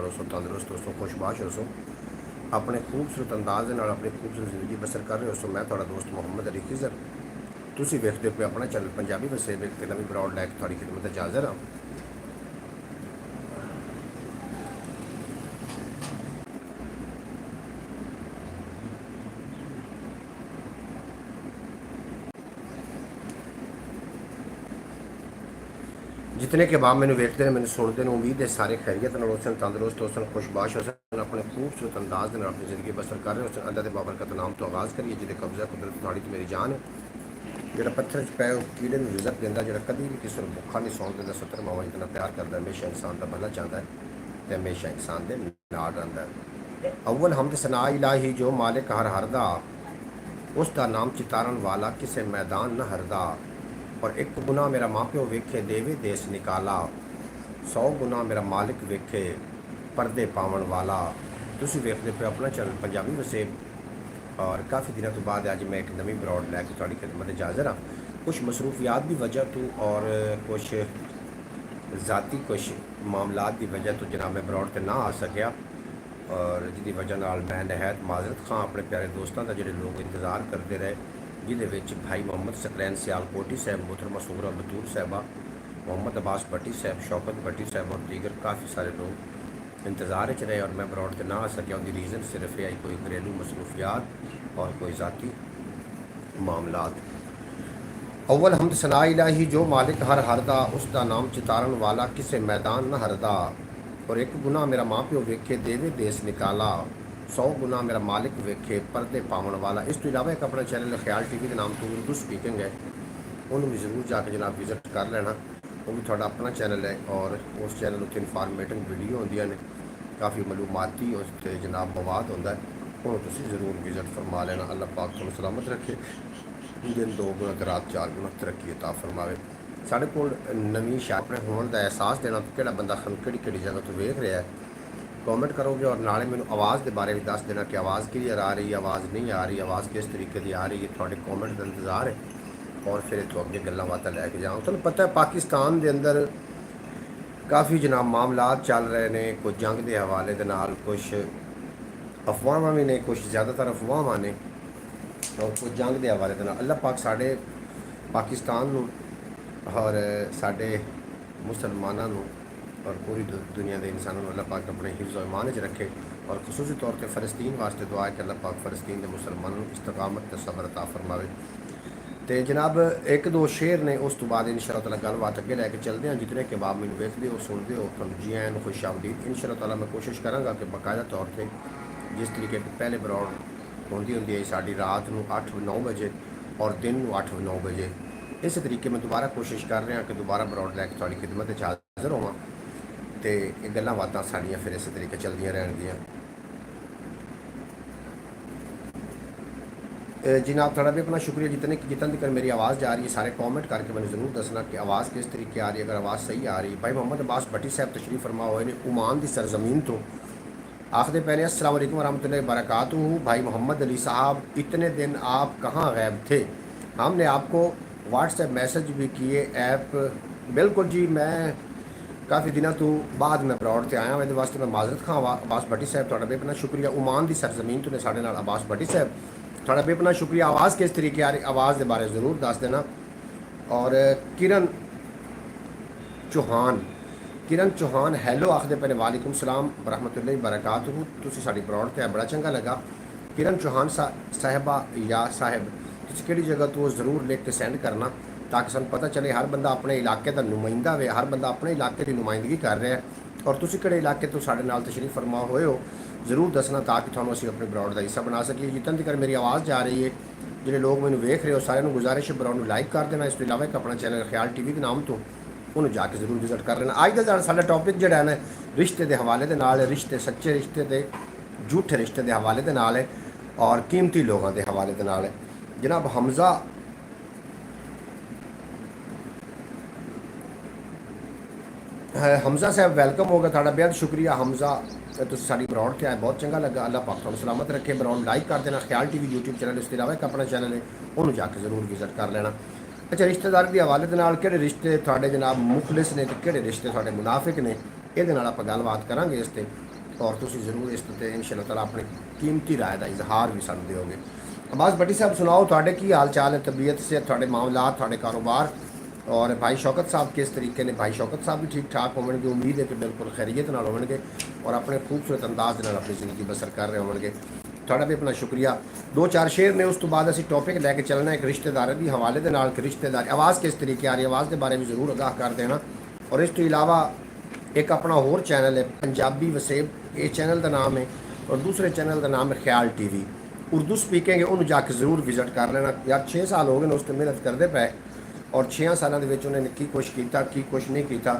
रहो, तंदुरुस्त हो, खुशबाश हो, अपने खूबसूरत अंदाज ਦੇ ਨਾਲ ਆਪਣੀ ਖੂਬਸੂਰਤ ਜ਼ਿੰਦਗੀ ਬਸਰ ਕਰ ਰਹੇ ਹੋ। ਮੈਂ ਤੁਹਾਡਾ ਦੋਸਤ ਮੁਹੰਮਦ ਅਲੀ ਖਿਜ਼ਰ, ਤੁਸੀਂ ਵੇਖਦੇ ਪਏ ਆਪਣਾ ਚੈਨਲ ਪੰਜਾਬੀ ਵਸੇ ਵੇਖ ਤੇ ਨਵੀਂ ਬਰੌਡ ਲੈ ਕੇ ਤੁਹਾਡੀ ਖਿਦਮਤ 'ਚ ਹਾਜ਼ਰ ਹਾਂ। जितने के बाद मैंने वेखते हैं, मैंने सुनते हैं, उम्मीद है सारे खैरियत होसन, तंदुरुस्त होसन, खुशबाश होसन, अपने खूबसूरत अंदाज में अपनी ज़िंदगी बसर कर रहे हो। अल्लाह के बाबरकत नाम तो आगाज़ करिए, जिसे कब्जा कुदरत थोड़ी तो मेरी जान है। जो पत्थर च पै कीड़े में रिजक देंदा, जो कभी भी किसी को भुखा नहीं सौन देता, 70 मावा जितना प्यार करता, हमेशा इंसान का भला चाहता है तो हमेशा इंसान के नाल रहिंदा है। अव्वल हमद सना इलाही जो मालिक हर हरदा, उसका नाम चितारन वाला किसे मैदान न हरदा। और एक गुना मेरा माँ प्यो वेखे देवे देश निकाला, 100 गुना मेरा मालिक वेखे पर्दे पावन वाला। तुसी वेखते पे अपना चैनल पंजाबी वसेब, और काफ़ी दिनों तो बाद अज मैं एक नवी ब्रॉड लैके थोड़ी खिदमत हाज़र हाँ। कुछ मसरूफियात की वजह तो और कुछ ज़ाती कुछ मामलात की वजह तो जनाब मैं ब्रॉड पर ना आ सकिया, और जिसकी वजह नाल मैं नहायत माजरत खां अपने प्यारे दोस्तों का, जो लोग इंतज़ार करते रहे, जिहदे भाई मोहम्मद सकलैन सियालकोटी साहब, मोहतरमा सुगरा बतूर साहबा, मोहम्मद अब्बास भट्टी साहब, शौकत भट्टी साहब और दीगर काफ़ी सारे लोग इंतज़ार च रहे, और मैं ब्रॉड पर ना आ सकिया। उनकी रीज़न सिर्फ यह कोई घरेलू मसरूफियात और कोई ज़ाती मामलात। अव्वल हमद सना इलाही जो मालिक हर हरदा, उसका नाम चितारन वाला किसे मैदान न हरदा। और एक गुना मेरा माँ प्यो वेखे देवे देश निकाला, 100 गुना मेरा मालिक वेखे पर्दे पावन वाला। इस तो इलावा एक अपना चैनल ख्याल टीवी के नाम तो उर्दू स्पीकिंग है, उन्होंने भी जरूर जाके जनाब विजिट कर लेना। वो भी थोड़ा अपना चैनल है, और उस चैनल उत्ते इनफॉर्मेटिव वीडियो होंदियां ने, काफ़ी मालूमाती उस जनाब मवाद होंदा है, उन्होंने तुसीं जरूर विजिट फरमा लेना। अल्लाह पाक तुहानूं सलामत रखे, दिन 2 गुना ते रात 4 गुना तरक्की अता फरमावे। साढ़े कोल नवीं शायद अपने होने का एहसास देना, तो किहड़ा बंदा सानूं किहड़ी जगह तो वेख रहा है, कॉमेंट करोगे, और नाले मैनूं आवाज़ के बारे में दस देना कि आवाज़ क्लीयर आ रही है, आवाज़ नहीं आ रही, आवाज़ किस तरीके की आ रही है। थोड़े कॉमेंट का इंतज़ार है, और फिर इतों अगे गल्लां बातां लैके जाऊँ। तुहानूं पता है पाकिस्तान के अंदर काफ़ी जनाब मामलात चल रहे हैं, कुछ जंग के हवाले दे नाल, कुछ अफवाहां भी ने, कुछ ज़्यादातर अफवाहां ने, और कुछ जंग के हवाले दे नाल। अल्लाह पाक साढ़े पाकिस्तान नूं और साढ़े मुसलमानों नूं और पूरी दुनिया के इंसानों को अल्लाह पाक अपने हिफ्ज़ और ईमान च रखे, और खसूसी तौर पर फ़लस्तीन वास्ते दुआ है कि अल्लाह पाक फ़लस्तीन के मुसलमानों को इस्तकामत ते सब्र अता फरमावे। तो जनाब एक दो शेर ने, उस तो बाद इंशाअल्लाह ताला गलबात अगे लैके चलते हैं। जितने के बाद मैनूं वेखदे हो सुनते हो, तुहानूं जी आयां नूं खुश आमदीद। इंशाअल्लाह ताला मैं कोशिश करांगा कि बाकायदा तौर पर जिस तरीके पहले ब्रॉड होंदी है साड़ी रात को 8-9 बजे और दिन को 8-9 बजे, इस तरीके मैं दोबारा कोशिश कर रहा कि दोबारा ब्रॉड लैके थोड़ी खिदमत च हाज़र होवां, तो ये गल्लां बातां साड़ियां फिर इस तरीके चलदियां रहणगियां। जनाब थोड़ा भी अपना शुक्रिया, जितने तक मेरी आवाज़ जा रही है, सारे कमेंट करके मैंने ज़रूर दसना कि आवाज़ किस तरीके आ रही है। अगर आवाज़ सही आ रही है, भाई मोहम्मद अब्बास भट्टी साहब तशरीफ़ फरमा हुए ने ओमान की सरजमीन तो आखिर पहले अस्सलाम वालेकुम वरहमतुल्लाहि वबरकातुहू। भाई मोहम्मद अली साहब, इतने दिन आप कहाँ गैब थे, हमने आपको व्हाट्सएप मैसेज भी किए, ऐप बिल्कुल जी, मैं काफ़ी दिनों तो बाद मैं ब्रॉड से आया, वो वास्ते मैं माजरत खां। अब्बास भट्टी साहब थोड़ा बेपना शुक्रिया, ओमान की सरजमीन तो ने साढ़े नाल अब्बास भट्टी साहब थोड़ा बेपना शुक्रिया। आवाज़ किस तरीके आ रही, आवाज़ के बारे ज़रूर दस देना। और किरण चौहान हैलो आखदे पे, वालेकुम सलाम वरहमतुल्लाहि वबरकातुहू। तुसीं साडी ब्रॉड ते बड़ा चंगा लगा। किरण चौहान साहिबा या साहिब, तुसीं किहड़ी जगह तो ज़रूर लिख के सेंड करना, ताकि सानूं पता चले हर बंदा अपने इलाके का नुमाइंदा वे, हर बंदा अपने इलाके की नुमाइंदगी कर रहा है, और तुसीं किहड़े इलाके तो साडे नाल तशरीफ़ फरमा होए हो ज़रूर दसना, ताकि तुहानूं असीं अपने ब्रॉड का हिस्सा बना सकीए। जितने तक मेरी आवाज़ जा रही है, जिहड़े लोग मैनूं वेख रहे हो, सारिआं नूं गुजारिश है ब्रॉड नूं लाइक कर देना। इस तो इलावा एक अपना चैनल ख्याल टीवी के नाम तो उन्होंने जाके जरूर विजिट कर लेना। अज का साडा टॉपिक जिहड़ा है ना, रिश्ते के हवाले दे नाल, रिश्ते सच्चे रिश्ते ते झूठे रिश्ते के हवाले दे नाल है, और कीमती लोगों के हवाले दे नाल है। जनाब हमजा साहब वेलकम होगा, थोड़ा बेहद शुक्रिया हमजा, तुम साड़ी ब्रॉड से आए, बहुत चंगा लगा। अल्लाह पाक तुहानूं सलामत रखे। ब्रॉड लाइक कर देना, ख्याल टीवी यूट्यूब चैनल, इसके अलावा एक अपना चैनल है, उन्होंने जाके जरूर विजिट कर लेना। अच्छा, रिश्तेदारी के हवाले के नाल किहड़े रिश्ते थोड़े जनाब मुखलिस ने, तो किहड़े रिश्ते थोड़े मुनाफिक ने, ये आपां गलबात करांगे। इस ते ਔਰ ਤੁਸੀਂ ਜ਼ਰੂਰ ਇਸ ਤੇ ਇਨਸ਼ਾ ਅੱਲਾਹ ਤਾਲਾ ਆਪਣੀ ਕੀਮਤੀ ਰਾਏ ਦਾ ਇਜ਼ਹਾਰ ਵੀ ਸਾਨੂੰ ਦਿਓਗੇ। अब्बास भट्टी साहब सुनाओ, थोड़े की हाल चाल है, तबीयत से थोड़े मामलात, थोड़े कारोबार, और भाई शौकत साहब किस तरीके ने? भाई शौकत साहब भी ठीक ठाक होंगे, उम्मीद है कि बिल्कुल खैरियत नाल होंगे और अपने खूबसूरत अंदाज नाल अपनी ज़िंदगी बसर कर रहे होंगे। थोड़ा भी अपना शुक्रिया। दो चार शेर ने उस तो बाद असी टॉपिक लैके चलना एक रिश्तेदार के हवाले के नाल कि रिश्तेदारी आवाज़ किस तरीके आ रही है, आवाज़ के बारे में जरूर आगाह कर देना। और इस तो इलावा एक अपना होर चैनल है पंजाबी वसेब, ये चैनल का नाम है, और दूसरे चैनल का नाम है ख्याल TV, उर्दू स्पीकिंग है, उन्होंने जाके जरूर विजिट कर लेना यार। 6 साल हो गए उस पर मेहनत करते पे, और 6 सालों के उन्होंने की कुछ किया की कुछ नहीं किया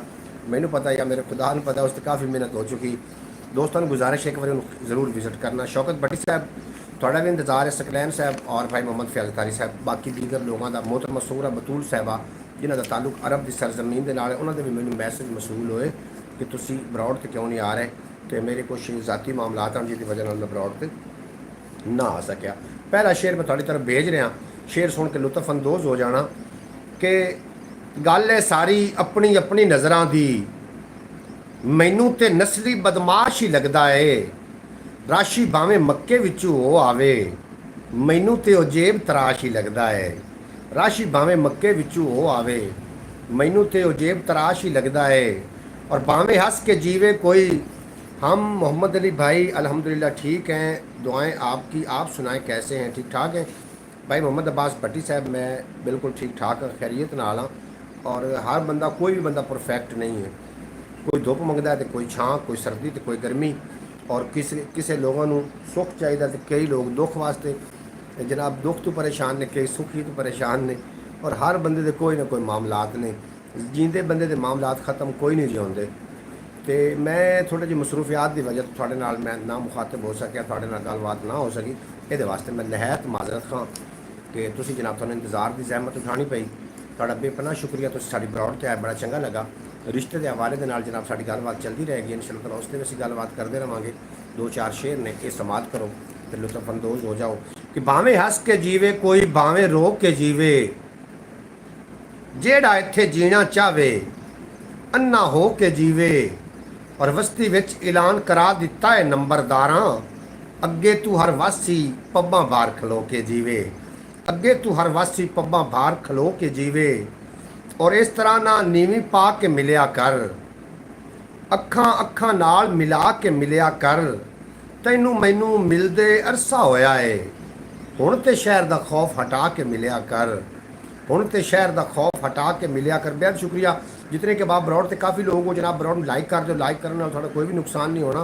मैनू पता या मेरे खुदा को पता, उस काफ़ी मेहनत हो चुकी। दोस्तों को गुजारिश है एक बार जरूर विजिट करना। शौकत भट्टी साहब थोड़ा भी इंतजार है, सकलैन साहब और भाई मोहम्मद फैज़ तारी साहब, बाकी दीगर लोगों का मोहतरमा सूरा बतूल साहबा जिन्हों का ताल्लुक अरब की सरजमीन के नाल है, उन्होंने भी मैंने मैसेज मसूल होए कि तुसी ब्रॉड तो क्यों नहीं आ रहे, तो मेरे कुछ ज़ाती मामलात हैं जिसकी वजह मैं ब्रॉड पर ना आ सकिया। पहला शेर मैं थोड़ी तरफ भेज रहा, शेर सुन के लुत्फ अंदोज़ हो जाना कि गल है सारी अपनी अपनी नज़रां दी, मैनू ते नस्ली बदमाश ही लगता है, राशि भावें मक्के विचों हो आवे, मैनू ते उजेब तराश ही लगता है, राशि भावें मक्के विचों हो आवे, मैनू ते उजेब तराश ही लगता है, और भावें हंस के जीवे कोई। हम मोहम्मद अली भाई अल्हम्दुलिल्लाह ठीक हैं, दुआएं आपकी, आप सुनाएं कैसे हैं? ठीक ठाक हैं भाई मोहम्मद अब्बास भट्टी साहब, मैं बिल्कुल ठीक ठाक खैरियत नाल हाँ। और हर बंदा, कोई भी बंदा परफेक्ट नहीं है, कोई धुप मंगता है तो कोई छां, कोई सर्दी तो कोई गर्मी, और किसी लोगों को सुख चाहिए तो कई लोग दुख वास्ते जनाब दुख तो परेशान ने, कई सुखी तो परेशान ने, और हर बंदे के कोई ना कोई मामलात ने, जींदे बंदे के मामलात ख़त्म कोई नहीं जिਉਂਦੇ। तो मैं थोड़ी जी मसरूफियात की वजह तो थोड़े नाल मैं ना मुखातब हो सकिया, थोड़े नाल गलबात ना हो सकी, ये वास्ते मैं नहायत माजरत खां कि तुसी जनाब तुहानू इंतज़ार की जहमत उठानी पई। तुहाडा बेपनाह शुक्रिया, तुसीं साडी ब्रॉड ते आए, बड़ा चंगा लगा। रिश्ते के हवाले के नाल जनाब साडी गलबात चलती रहेगी इंशाअल्लाह, उस पर असीं गलबात करते रहांगे। 2-4 शेर ने ये समात करो तो लुत्फ अंदोज़ हो जाओ कि भावें हंस के जीवे कोई, भावें रो के जीवे, जेड़ा इत्थे जीना चाहे अन्ना हो के जीवे, और बस्ती विच ऐलान करा दिता है नंबरदारां, अगे तू हर वासी पब्बां बाहर खलो के जीवे, अगे तू हर वासी पब्बां बाहर खलो के जीवे, और इस तरह ना नीवी पा के मिलिया कर, अखां अखां नाल मिला के मिलिया कर, तैनू मैनू मिलदे अरसा होया है, हुण ते शहर दा खौफ हटा के मिलिया कर, हुण ते शहर दा खौफ हटा के मिलिया कर। बेहद शुक्रिया जितने के बाद ब्रॉड से काफ़ी लोगों को जनाब ब्रॉड में लाइक कर दो, लाइक करने वाला थोड़ा कोई भी नुकसान नहीं होना।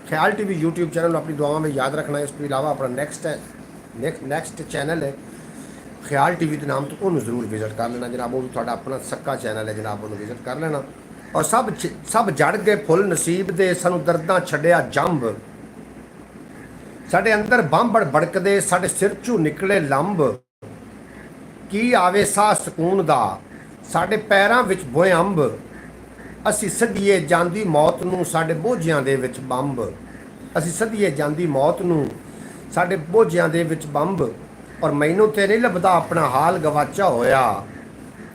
ख्याल TV यूट्यूब चैनल अपनी दुआओं में याद रखना है। इसके अलावा अपना नेक्स्ट चैनल है ख्याल TV के नाम, तो उन्होंने जरूर विजिट कर लेना जनाब, वो भी थोड़ा अपना सक्का चैनल है जनाब, उन्होंने विजिट कर लेना। और सब जड़ गए फुल नसीब दे, सानू दर्दां छड्डिया जंब, साडे अंदर बंब बड़कदे, साडे सिर चों निकले लंब, की आवे साह सकून दा, साडे पैरां विच बोए अंब, असी सदिए जांदी मौत नूं साडे बोझियां दे विच बंब, असी सदिए जांदी मौत नूं साडे बोझियां दे विच बंब, और मैनू ते नहीं लभदा अपना हाल गवाचा होया,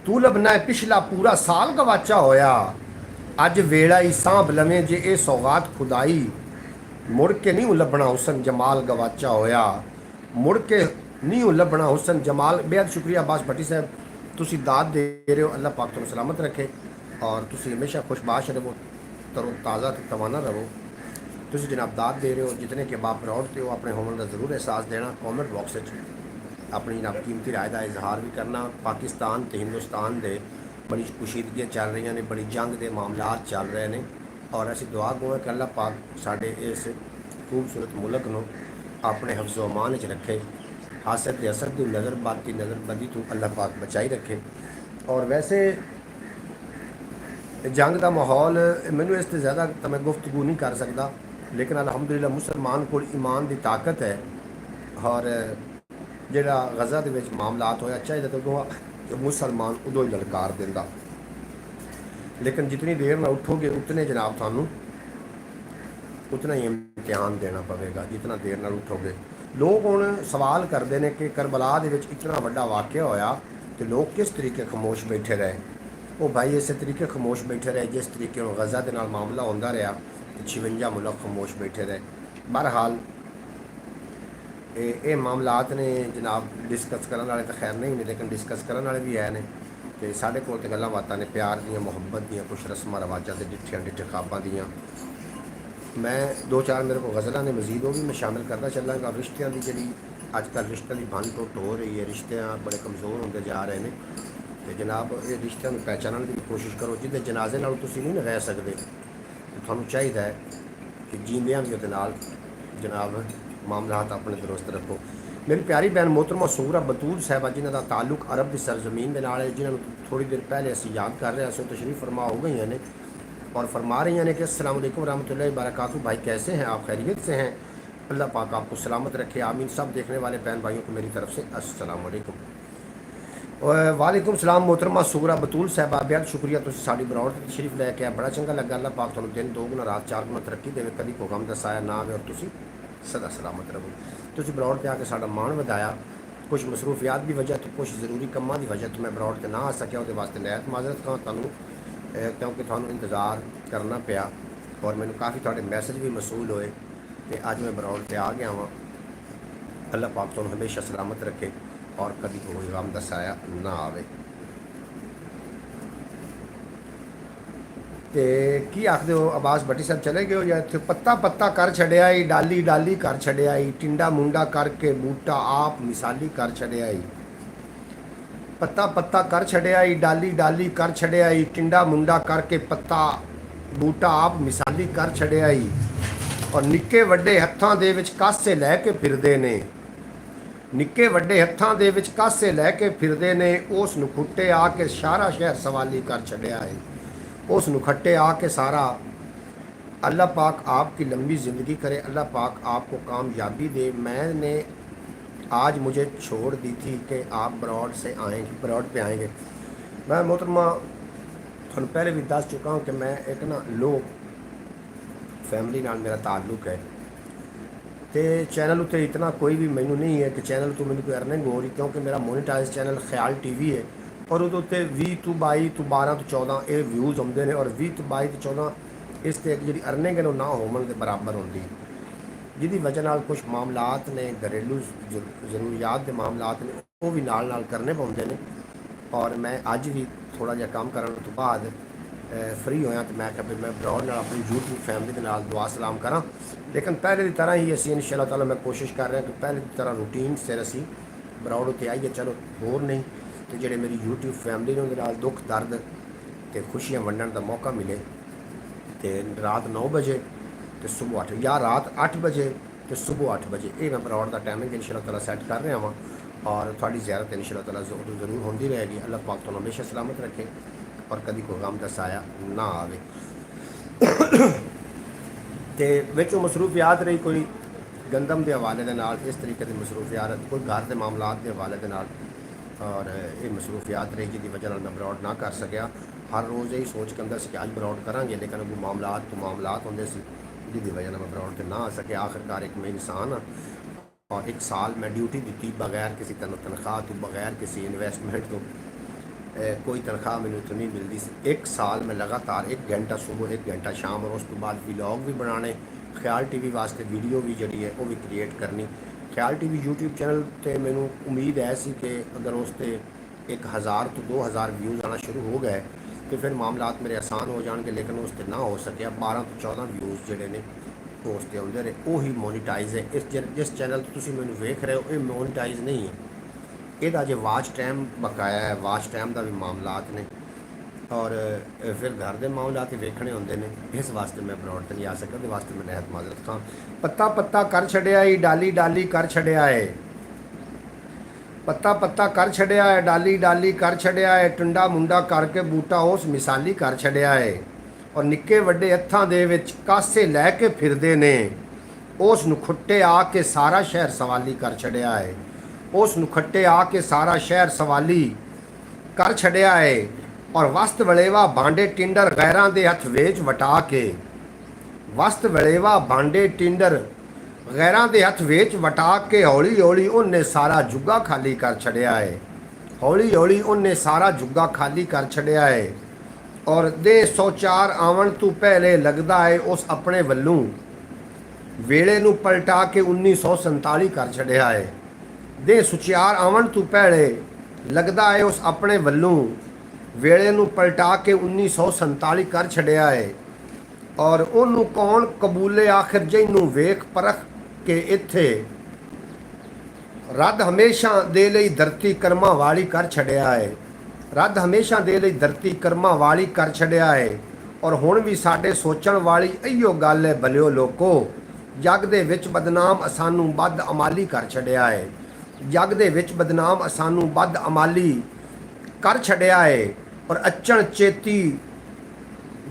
तू लभना है पिछला पूरा साल गवाचा होया, अज वेला ही सांभ लवें जे ए सौगात खुदाई, मुड़ के नहीं लभना हुसन जमाल गवाचा होया, मुड़ के नहीं लभना हुसन जमाल। बेहद शुक्रिया अब्बास भट्टी साहब, तुसी दाद दे रहे हो, अल्लाह पाक तुहानू सलामत रखे, और तुसी हमेशा खुशबाश रहो, तरो ताज़ा ते तवाना रहो। तुसी जनाब दाद दे रहे हो, जितने के बाप प्रौड हो अपने होने का जरूर एहसास देना, कॉमेंट बॉक्स अपनी जनाब कीमती राय का इजहार भी करना। पाकिस्तान तो हिंदुस्तान दे बड़ी कुशीदगियाँ चल रही ने, बड़ी जंग के मामलात चल रहे हैं, और असी दुआ गो कि अल्लाह पाक साडे इस खूबसूरत मुल्क को अपने हफ्ज़ो अमान च रखे, हासद के असर की नज़र बाती नज़र बदी तो अल्लाह पाक बचाई रखे। और वैसे जंग का माहौल मैनू इससे ज़्यादा तो मैं गुफ्तगू नहीं कर सकता, लेकिन अलहमदुलिल्लाह मुसलमान को ईमान की ताकत है, और जिहड़ा गज़ा दे विच मामलात होया चाहिए तो मुसलमान उदों ही ललकार दिंदा, लेकिन जितनी देर ना उठोगे उतने जनाब थानू उतना ही इम्तिहान देना पवेगा, जितना देर ना उठोगे। लोग हुण सवाल करते हैं कि करबला दे विच इतना वड्डा वाक़या होया तो लोग किस तरीके खामोश बैठे रहे। वो भाई इस तरीके खामोश बैठे रहे जिस तरीके गज़ा के नाल मामला होंदा रहा, 56 मुल्क खामोश बैठे रहे। बहरहाल ये मामलात ने जनाब डिस्कस करने वाले तो खैर नहीं ने, लेकिन डिस्कस करने वाले भी है ने। तो साढ़े कोल तो गल्लां बातां ने प्यार दियां, मुहब्बत दियां, कुछ रस्मां रवाजां ते डिठियां डिठे ख्वाबां दियां। मैं दो चार मेरे को गज़लां ने मजीद वो भी मैं शामिल करना चलांगा। रिश्तियां की जी अजकल रिश्तों की भंन टुट हो रही है, रिश्ते बड़े कमज़ोर होंगे जा रहे हैं। तो जनाब ये रिश्तों को पहचानने की भी कोशिश करो। जिहदे जनाजे नाल तुसीं नहीं रह सकते, तुहानूं चाहिए कि जींदियां भी उहदे नाल जनाब मामलात अपने दुरुस्त रखो। मेरी प्यारी बहन मोहतरमा सूरा बतूल साहिबा जिन्हों का ताल्लुक अरब की सरजमीन के नाल है, जिन्होंने थोड़ी देर पहले असीं याद कर रहे हैं, तशरीफ फरमा हो गई ने और फरमा रही हैं कि अस्सलाम वालेकुम रहमतुल्लाहि व बरकातहू। भाई कैसे हैं आप? खैरियत से हैं? अल्लाह पाक आपको सलामत रखे, आमीन। सब देखने वाले बहन भाइयों को मेरी तरफ से अस्सलाम वालेकुम। वालेकुम सलाम मोहतरमा सूरा बतूल साहिबा, बेहद शुक्रिया तुसीं साडी बरौड़ ते तशरीफ लैके आए, बड़ा चंगा लगा। अल्लाह पाक तुहानूं दिन दो गुना रात चार गुना तरक्की देवे, कभी कोई गम दा साया ना आवे और तुसीं सदा सलामत रहो। तुसीं बरौड़ ते आके साडा मान वधाया। कुछ मसरूफियात की वजह तो, कुछ जरूरी कामां की वजह तो मैं बरौड़ ते ना आ सकिया, उहदे वास्ते नहायत माजरत खां तुहानूं, क्योंकि थानू इंतज़ार करना पिया और मैंने काफ़ी थोड़े मैसेज भी मसूल होए। तो अज मैं बरौड़ पे आ गया वहाँ। अल्लाह पाक तुहानू हमेशा सलामत रखे और कभी कोई गम दा साया ना आवे। तो की आखदे हो अब्बास भट्टी साहब चले गए हो या इत्थे? पत्ता पत्ता कर छड़िया ई, डाली डाली कर छड़िया ई, टिंडा मुंडा करके बूटा आप मिसाली कर छड़िया ई। पत्ता पत्ता कर छड़िया ई, डाली डाली कर छड़िया ई, टिंडा मुंडा करके पत्ता बूटा आप मिसाली कर छड़िया ई। और निक्के वड्डे हत्थां दे विच कासे लैके फिरदे ने, निक्के वड्डे हत्थां दे विच कासे लैके फिरदे ने, उस नूं खुट्टे आके सारा शहर सवाली कर छड़िया है, उस नूं खट्टे आके सारा। अल्लाह पाक आपकी लंबी ज़िंदगी करे, अल्लाह पाक आपको कामयाबी दे। मैंने आज मुझे छोड़ दी थी कि आप बरौड़ से आएंगे, बरौड़ पे आएंगे। मैं मोहतरमा थोड़ा पहले भी दस चुका हूँ कि मैं एक ना लो फैमिली नाल मेरा ताल्लुक है। तो चैनल उत्ते इतना कोई भी मैनू नहीं है कि चैनल तो मैंने कोई अर्निंग हो रही, क्योंकि मेरा मोनेटाइज चैनल ख्याल टीवी है और वो 20 तो 22 तो 12 तो 14 ये व्यूज़ आते हैं और 20 तो 22 तो 14 इस ते जी अर्निंग है ना होवन के बराबर होंगी, जिहदी वजह नाल कुछ मामलात ने घरेलू जरूरियात के मामलात ने वो भी नाल नाल करने पाउंदे ने। और मैं अज भी थोड़ा जिहा काम करने तो बाद फ्री होया तो मैं कहा भी मैं बरौड़ नाल अपनी यूट्यूब फैमिली के नाल दुआ सलाम करा। लेकिन पहले की तरह ही असी इंशाअल्लाह ताला मैं कोशिश कर रहे हैं कि पहले की तरह रूटीन सिर असी बरौड़ उत्ते आइए। चलो होर नहीं तो जेडे मेरी यूट्यूब फैमिली ने उहदे नाल दुख दर्द तो खुशियां वंडण का मौका मिले। तो रात 9 बजे तो सुबह 8 या रात 8 बजे तो सुबह 8 बजे ये मैं बरौड़ का टाइमिंग इंशाअल्लाह ताला सैट कर रहा वहाँ और थोड़ी ज़्यारत इंशाअल्लाह ताला जरूर होंदी रहेगी। अल्लाह पाक तुहानूं हमेशा सलामत रखे और कभी कोई गम दा साया ना आवे। तो विच मसरूफियात रही कोई गंदम के हवाले दे नाल, इस तरीके की मसरूफियात, कोई घर के मामलात के हवाले दे नाल और ये मसरूफियात रही जिसकी वजह मैं बरौड़ ना कर सकिया। हर रोज़ यही सोच के अंदर से कि अज बरौड़ करांगे, लेकिन वो मामलात होंदे सी जिसकी वजह मैं बरौड़ ते ना आ सके। आखिरकार एक मैं इंसान हाँ और एक साल मैं ड्यूटी दी बगैर किसी तनख्वाह तो, बगैर किसी इन्वेस्टमेंट तो, कोई तनख्वाह मैंने तो नहीं मिलती। एक साल में लगातार 1 घंटा सुबह 1 घंटा शाम और उस तो बाद व्लॉग भी बनाने, ख्याल टीवी वास्ते वीडियो भी जी है वो भी क्रिएट करनी। ख्याल टीवी यूट्यूब चैनल पर मैंने उम्मीद है सी कि अगर उस पर 1000 तो 2000 व्यूज़ आना शुरू हो गए तो फिर मामलात मेरे आसान हो जाएंगे, लेकिन उस पर ना हो सके। 12 तो 14 व्यूज़ जोड़े ने उस पर आते रहे, वो ही मोनीटाइज है। जिस चैनल तो तुम मैंने वेख रहे हो ये मोनीटाइज नहीं है, यदा जो वाच टाइम बकाया है, वाच टाइम का भी मामलात ने और फिर घर के मामलात ही वेखने होंगे ने। इस वास्ते मैं बरौड़ नहीं आ सका, वास्ते मैं नहायत माजरत खां। पत्ता पत्ता कर छड़िया है, डाली डाली कर छड़िया है, पत्ता पत्ता कर छड़िया है, डाली डाली कर छड़िया है, टुंडा मुंडा करके बूटा उस मिसाली कर छड़िया है। और निक्के वड्डे हत्थां दे विच कासे लैके फिरदे ने, उस नूं खुट्टे आके सारा शहर सवाली कर छड़िया है, उस नूं खट्टे आके सारा शहर सवाली कर छड़िया है। और वस्त वलेवा भांडे टिंडर गैरां दे हथ वेच वटा के, वस्त वलेवा भांडे टिंडर गैरां दे हथ वेच वटा के, हौली हौली उन्हें सारा जुग्गा खाली कर छड़िया है, हौली हौली उन्हें सारा जुग्गा खाली कर छड़िया है। और दे 104 ਆਵਣ ਤੋਂ ਪਹਿਲੇ ਲੱਗਦਾ ਹੈ ਉਸ ਆਪਣੇ ਵੱਲੋਂ ਵੇਲੇ ਨੂੰ ਪਲਟਾ ਕੇ 1947 ਕਰ ਛੱਡਿਆ ਹੈ। ਦੇ ਸੁਚਿਆਰ ਆਵਣ ਤੋਂ ਪਹਿਲੇ ਲੱਗਦਾ ਹੈ ਉਸ ਆਪਣੇ ਵੱਲੋਂ ਵੇਲੇ ਨੂੰ ਪਲਟਾ ਕੇ 1947 ਕਰ ਛੱਡਿਆ ਹੈ। ਔਰ ਉਹਨੂੰ ਕੌਣ ਕਬੂਲੇ ਆਖਿਰ ਜਿਹਨੂੰ ਵੇਖ ਪਰਖ ਕੇ ਇੱਥੇ ਰੱਦ ਹਮੇਸ਼ਾ ਦੇ ਲਈ ਧਰਤੀ ਕਰਮਾਂ ਵਾਲੀ ਕਰ ਛੱਡਿਆ ਹੈ। ਰੱਦ ਹਮੇਸ਼ਾ ਦੇ ਲਈ ਧਰਤੀ ਕਰਮਾਂ ਵਾਲੀ ਕਰ ਛੱਡਿਆ ਹੈ। ਔਰ ਹੁਣ ਵੀ ਸਾਡੇ ਸੋਚਣ ਵਾਲੀ ਇਹੀਓ ਗੱਲ ਹੈ, ਭਲਿਓ ਲੋਕੋ ਜੱਗ ਦੇ ਵਿੱਚ ਬਦਨਾਮ ਸਾਨੂੰ ਬਦ ਅਮਾਲੀ ਕਰ ਛੱਡਿਆ ਹੈ। ਜੱਗ ਦੇ ਵਿੱਚ ਬਦਨਾਮ ਸਾਨੂੰ ਬਦ ਅਮਾਲੀ ਕਰ ਛੱਡਿਆ ਹੈ। ਔਰ ਅਚਣ ਚੇਤੀ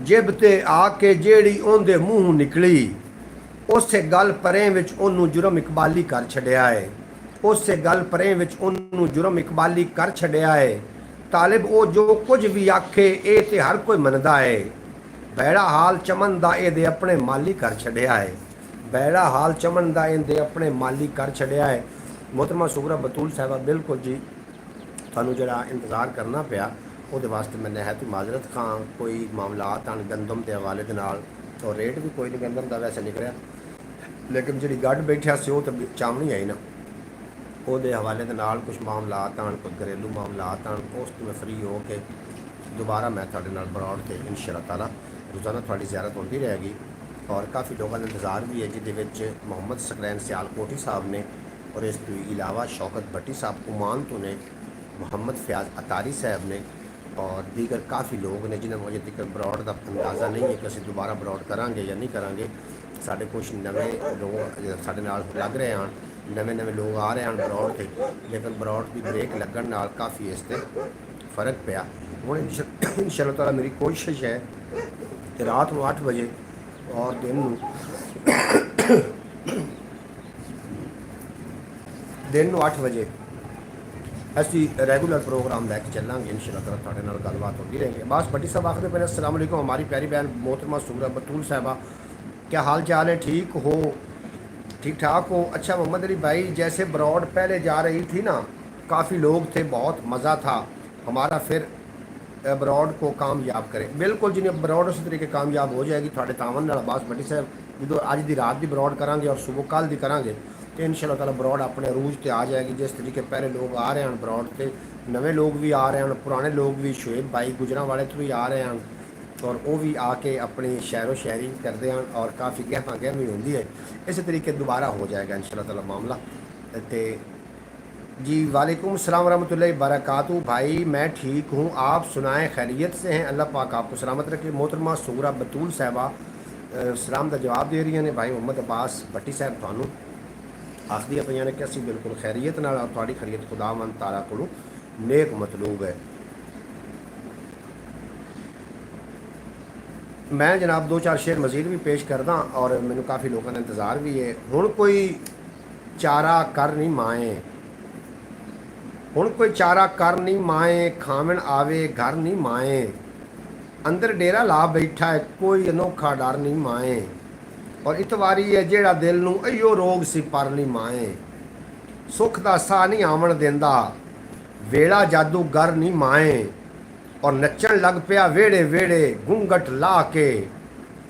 ਜਿਬ ਤੇ ਆ ਕੇ ਜਿਹੜੀ ਉਹਦੇ ਮੂੰਹ ਨਿਕਲੀ ਉਸੇ ਗੱਲ ਪਰੇ ਵਿੱਚ ਉਹਨੂੰ ਜੁਰਮ ਇਕਬਾਲੀ ਕਰ ਛੱਡਿਆ ਹੈ। ਉਸੇ ਗੱਲ ਪਰੇ ਵਿੱਚ ਉਹਨੂੰ ਜੁਰਮ ਇਕਬਾਲੀ ਕਰ ਛੱਡਿਆ ਹੈ। ਤਾਲਿਬ ਉਹ ਜੋ ਕੁਝ ਵੀ ਆਖੇ ਇਹ ਤੇ ਹਰ ਕੋਈ ਮੰਨਦਾ ਹੈ। ਬੈੜਾ ਹਾਲ ਚਮਨ ਦਾ ਇਹਦੇ ਆਪਣੇ ਮਾਲੀ ਕਰ ਛੱਡਿਆ ਹੈ। ਬੈੜਾ ਹਾਲ ਚਮਨ ਦਾ ਇਹਦੇ ਆਪਣੇ ਮਾਲੀ ਕਰ ਛੱਡਿਆ ਹੈ। ਮੁਹਤਰਮਾ ਸੁਗਰਾ ਬਤੂਲ ਸਾਹਿਬਾ, ਬਿਲਕੁਲ ਜੀ ਤੁਹਾਨੂੰ ਜਿਹੜਾ ਇੰਤਜ਼ਾਰ ਕਰਨਾ ਪਿਆ ਉਹਦੇ ਵਾਸਤੇ ਮੈਂ ਨਹਾਇਤ ਮਾਜ਼ਰਤ ਖਾਂ। ਕੋਈ ਮਾਮਲਾਤ ਹਨ ਗੰਦਮ ਦੇ ਹਵਾਲੇ ਦੇ ਨਾਲ, ਔਰ ਰੇਟ ਵੀ ਕੋਈ ਨਹੀਂ ਗੰਦਮ ਦਾ ਵੈਸੇ ਨਿਕਲਿਆ, ਲੇਕਿਨ ਜਿਹੜੀ ਗੱਡ ਬੈਠਿਆ ਸੀ ਉਹ ਤਾਂ ਚਾਵਣੀ ਆਈ ਨਾ, ਉਹਦੇ ਹਵਾਲੇ ਦੇ ਨਾਲ ਕੁਝ ਮਾਮਲਾਤ ਹਨ, ਕੁਝ ਘਰੇਲੂ ਮਾਮਲਾਤ ਹਨ। ਉਸ ਤੋਂ ਮੈਂ ਫਰੀ ਹੋ ਕੇ ਦੁਬਾਰਾ ਮੈਂ ਤੁਹਾਡੇ ਨਾਲ ਬਰੌਡ ਤੇ ਇਨਸ਼ਾ ਅੱਲਾਹ ਤਾਲਾ ਰੋਜ਼ਾਨਾ ਤੁਹਾਡੀ ਜ਼ਿਆਰਤ ਹੁੰਦੀ ਰਹੇਗੀ। ਔਰ ਕਾਫੀ ਲੋਕਾਂ ਦਾ ਇੰਤਜ਼ਾਰ ਵੀ ਹੈ ਜਿਹਦੇ ਵਿੱਚ ਮੁਹੰਮਦ ਸਕਰੈਨ ਸਿਆਲਕੋਟੀ ਸਾਹਿਬ ਨੇ, ਔਰ ਇਸ ਤੋਂ ਇਲਾਵਾ शौकत भट्टी साहब ओमान तो ने, मोहम्मद फयाज अतारी साहब ने, और दीगर काफ़ी लोग ने जिन्हें मुझे तक बरौड़ का अंदाज़ा नहीं है कि असं दोबारा बरौड़ करांगे या नहीं करांगे। साढ़े कुछ नवे लोग साढ़े नाल लग रहे हैं, नवे नवे लोग आ रहे हैं बरौड़ से, लेकिन बरौड़ की ब्रेक लगन नाल काफ़ी इस पर फ़र्क पिया। हूँ इंशाअल्लाह ताला मेरी कोशिश है कि रात को 8 बजे और दिन 8 बजे ਅਸੀਂ रेगुलर प्रोग्राम लैके चलांगे इंशाअल्लाह ताला, ਤੁਹਾਡੇ ਨਾਲ ਗੱਲਬਾਤ ਹੁੰਦੀ रहेंगे। बस भट्टी साहब आखिर पहले अस्सलाम वालेकुम, हमारी प्यारी बहन मोहतरमा सुगरा बतूल साहबा, क्या हाल चाल है? ठीक हो? ठीक ठाक हो? अच्छा मोहम्मद अली भाई, जैसे ब्रॉड पहले जा रही थी ना, काफ़ी लोग थे, बहुत मज़ा था हमारा, फिर ब्रॉड को कामयाब करें। बिल्कुल जी, ब्रॉड उस तरीके कामयाब हो जाएगी ਤੁਹਾਡੇ ਤਾਵਨ ਨਾਲ। बस भट्टी साहब जो अज की रात की ब्रॉड करांगे और सुबह कल की करांगे तो इंशाअल्लाह ताला ब्रॉड अपने अरूज पर आ जाएगी। जिस तरीके पहले लोग आ रहे हैं ब्रॉड से, नवे लोग भी आ रहे हैं, पुराने लोग भी, शुएब भाई गुजरा वाले तो भी आ रहे हैं, और वो भी आके अपनी शहरो शायरी करते हैं और काफ़ी गहमा गहमी होती है। इस तरीके दोबारा हो जाएगा इंशाअल्लाह ताला मामला। तो जी वालेकुम अस्सलाम रहमतुल्लाहि बरकातहू। भाई मैं ठीक हूँ, आप सुनाएं खैरियत से हैं? अल्लाह पाक आपको सलामत रखे। मोहतरमा सुगरा बतूल साहबा सलाम का जवाब दे रही ने। भाई मोहम्मद अब्बास भट्टी साहब थानू आखदियाँ पईयां ने कि असीं बिल्कुल खैरियत नाल, तुहाडी खैरियत खुदावंद ताला कोलों नेक मतलूब है। मैं जनाब 2-4 शेर मजीद भी पेश करदा, और मैनू काफ़ी लोगों का इंतज़ार भी है। हुण कोई चारा कर नहीं माए, हुण कोई चारा कर नहीं माए, खावन आवे घर नहीं माए, अंदर डेरा ला बैठा है कोई अनोखा डर नहीं माए, और इतवारी है जेड़ा दिल नूं इहो रोग सी पर नहीं माए, सुख दा साह नहीं आवन देंदा वेला जादू गर नहीं माए, और नचन लग पिया वेड़े वेड़े घूंघट ला के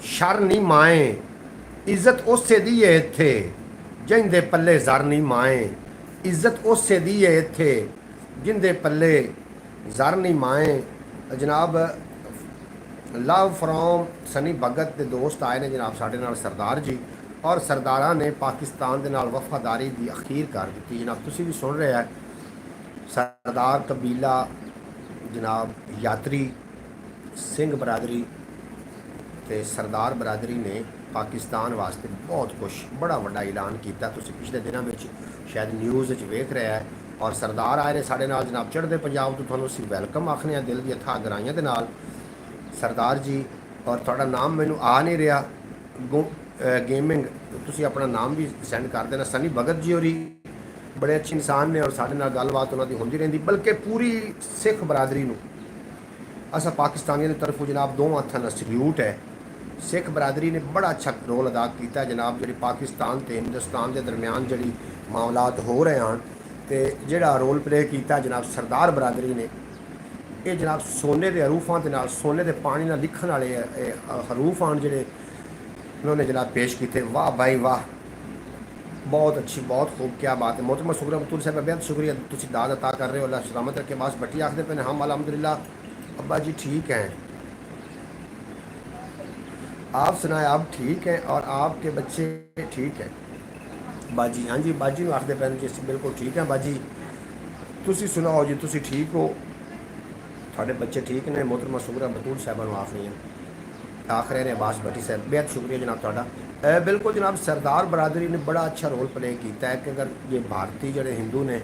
शर नहीं माए, इज्जत उसे दी है इत्थे जिंदे पल्ले जर नहीं माए, इज्जत उसे दी है इत्थे जिंदे पल्ले जर नहीं माए। जनाब लव फ्रॉम सनी भगत के दोस्त आए ने जनाब साढ़े नाल सरदार जी, और सरदारा ने पाकिस्तान के नाल वफादारी की अखीर कर दी। जनाब तुसी भी सुन रहे हैं, सरदार कबीला जनाब यात्री सिंह बरादरी ते सरदार बरादरी ने पाकिस्तान वास्ते बहुत कुछ बड़ा वड्डा ऐलान किया। तुसी पिछले दिनों में शायद न्यूज़ वेख रहा है, और सरदार आए ने साढ़े नाल जनाब चढ़ते पंजाब तो तुहानूं असीं वैलकम आखने दिल दी अथाह गहराइयां दे नाल सरदार जी। और थोड़ा नाम मैनू आ नहीं रहा गेमिंग, तुसी अपना नाम भी सेंड कर देना। सनी भगत जी होरी बड़े अच्छे इंसान ने, और साढ़े नाल गलबात उन्होंने होंदी रहिंदी, बल्कि पूरी सिख बरादरी नूं असा पाकिस्तानियों की तरफों जनाब दो हत्थां नाल सल्यूट है। सिख बरादरी ने बड़ा अच्छा रोल अदा किया जनाब, जी पाकिस्तान तो हिंदुस्तान के दरम्यान जी मामलात हो रहे हैं, तो जोड़ा रोल प्ले किया जनाब सरदार बरादरी ने ये जनाब सोने के हरूफां के नाल सोने के पानी नाल लिखण वाले हरूफ आन जिहड़े उन्होंने जनाब पेश किए। वाह भाई वाह, बहुत अच्छी, बहुत खूब, क्या बात है। मोहतरमा सुगरा बतूल साहब बेहद शुक्रिया, तुम दाद अता कर रहे हो, अल्लाह सलामत रखे। बास भट्टी आखते पे हम अलहमदिल्ला अब्बा जी ठीक हैं, आप सुनाए आप ठीक हैं और आपके बच्चे ठीक हैं बाजी? हाँ जी बाजी आखते पे जी बिल्कुल ठीक है बाजी, तुसी सुनाओ जी, तुसी ठीक हो, थोड़े बच्चे ठीक ने? मोहतरमा सुगरा बतूल साहबा आख रही हैं आख रहे ने अब्बास भट्टी साहब, बेहद शुक्रिया जनाब थोड़ा। बिल्कुल जनाब, सरदार बरादरी ने बड़ा अच्छा रोल प्ले किया है कि अगर ये भारतीय जड़े हिंदू ने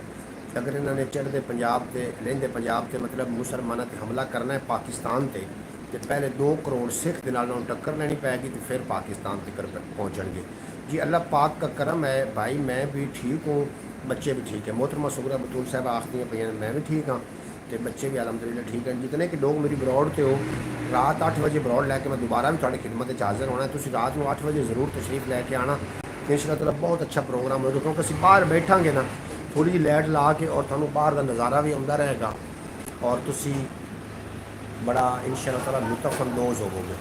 अगर इन्होंने चढ़ते पंजाब से लहंदे पंजाब से मतलब मुसलमानों पर हमला करना है पाकिस्तान से, तो पहले 2 करोड़ सिख के नाल टक्कर लेनी पैगी तो फिर पाकिस्तान तक पहुँचणगे जी। अल्लाह पाक का करम है भाई, मैं भी ठीक हूँ, बच्चे भी ठीक है। मोहतरमा सुगरा बतूल साहब आखती पे मैं भी ठीक हाँ, तो बच्चे भी अलहमदिल्ला ठीक हैं। जितने कि लोग मेरी ब्रॉड से हो, रात 8 बजे ब्रॉड लैके मैं दोबारा भी थोड़ी खिदमत हाजिर होना है, तुम रात में 8 बजे जरूर तशरीफ लैके आना, इंशाअल्लाह बहुत अच्छा प्रोग्राम होगा, क्योंकि असं बाहर बैठांगे ना थोड़ी जी लाइट ला के और थानू बाहर का नज़ारा भी आता रहेगा और तुसी बड़ा इंशाअल्लाह लुत्फ अंदोज होवोगे।